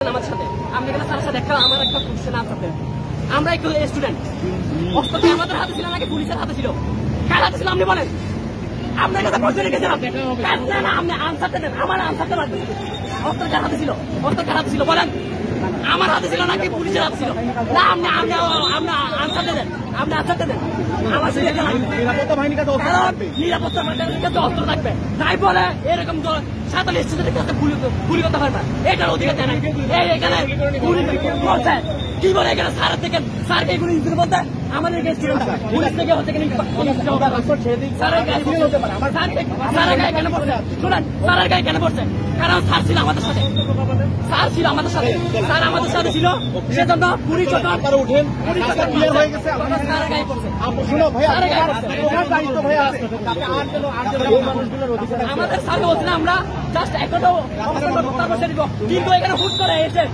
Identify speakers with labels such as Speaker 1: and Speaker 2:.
Speaker 1: আমার সাথে আপনি এখানে স্যারের সাথে আমার একটা কোশ্চেন আনসার দেন। আমরা একটু স্টুডেন্ট, অস্ত্র আমাদের হাতে ছিল নাকি পুলিশের হাতে ছিল? কার হাতে ছিল আপনি বলেন? আপনার কাছে প্রশ্ন রেখেছেন আপনি না, আপনি আনসারটা দেন। আমার আনসারটা লাগবে। অস্ত্র কার হাতে ছিল? অস্ত্র কার হাতে ছিল বলেন? আমার হাতে ছিল নাকি পুলিশের হাতে ছিল? না, আপনি আনসারটা দেন। আপনি আনসারটা দেন। আমার নিরাপত্তা বাহিনীর কাছে অস্ত্র থাকবে তাই বলে এরকম 47 স্টুডেন্টের কাছে গুলি করতে পারবে, এটার অধিকার দেয় না। এখানে বলছে কি বলে, এখানে স্যারের থেকে স্যারকে এগুলো ইনস্টিটিউট বলতে আমাদের পুলিশ থেকে হচ্ছে স্যারের গায়ে কেন পড়ছে? শুনেন, স্যারের গায়ে কেন পড়ছে? কারণ স্যার ছিল আমাদের সাথে, স্যার ছিল আমাদের সাথে, স্যার আমাদের সাথে ছিল, সেজন্য পুলিশ যখন উঠেন স্যারের গায়ে পড়ছে। আমাদের সাথে বলছিলাম আমরা জাস্ট একটা কিন্তু এখানে হুট করে এসে